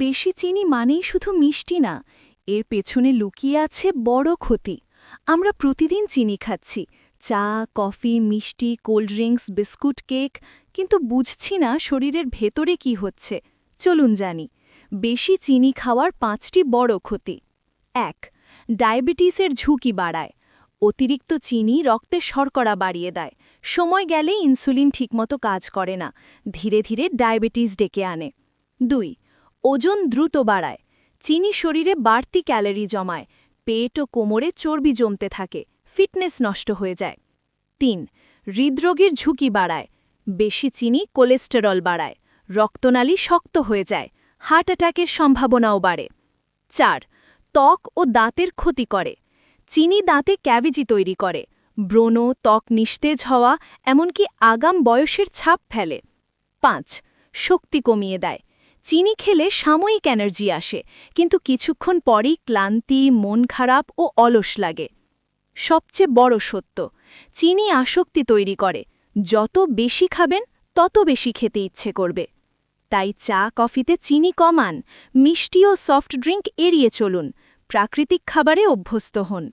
বেশি চিনি মানেই শুধু মিষ্টি না, এর পেছনে লুকিয়ে আছে বড় ক্ষতি। আমরা প্রতিদিন চিনি খাচ্ছি, চা, কফি, মিষ্টি, কোল্ড ড্রিঙ্কস, বিস্কুট, কেক, কিন্তু বুঝছি না শরীরের ভেতরে কি হচ্ছে। চলুন জানি বেশি চিনি খাওয়ার 5টি বড় ক্ষতি। ১. ডায়াবেটিসের ঝুঁকি বাড়ায়। অতিরিক্ত চিনি রক্তে শর্করা বাড়িয়ে দেয়, সময় গেলে ইনসুলিন ঠিকমতো কাজ করে না, ধীরে ধীরে ডায়াবেটিস ডেকে আনে। ২. ওজন দ্রুত বাড়ায়। চিনি শরীরে বাড়তি ক্যালোরি জমায়, পেট ও কোমরে চর্বি জমতে থাকে, ফিটনেস নষ্ট হয়ে যায়। ৩. হৃদরোগের ঝুঁকি বাড়ায়। বেশি চিনি কোলেস্টেরল বাড়ায়, রক্তনালী শক্ত হয়ে যায়, হার্ট অ্যাটাকের সম্ভাবনাও বাড়ে। ৪. ত্বক ও দাঁতের ক্ষতি করে। চিনি দাঁতে ক্যাভিটি তৈরি করে, ব্রণ, ত্বক নিস্তেজ হওয়া, এমনকি আগাম বয়সের ছাপ ফেলে। ৫. শক্তি কমিয়ে দেয়। চিনি খেলে সাময়িক এনার্জি আসে, কিন্তু কিছুক্ষণ পরই ক্লান্তি, মন খারাপ ও অলস লাগে। সবচেয়ে বড় সত্য, চিনি আসক্তি তৈরি করে, যত বেশি খাবেন তত বেশি খেতে ইচ্ছে করবে। তাই চা, কফিতে চিনি কমান, মিষ্টি ও সফট ড্রিঙ্ক এড়িয়ে চলুন, প্রাকৃতিক খাবারে অভ্যস্ত হন।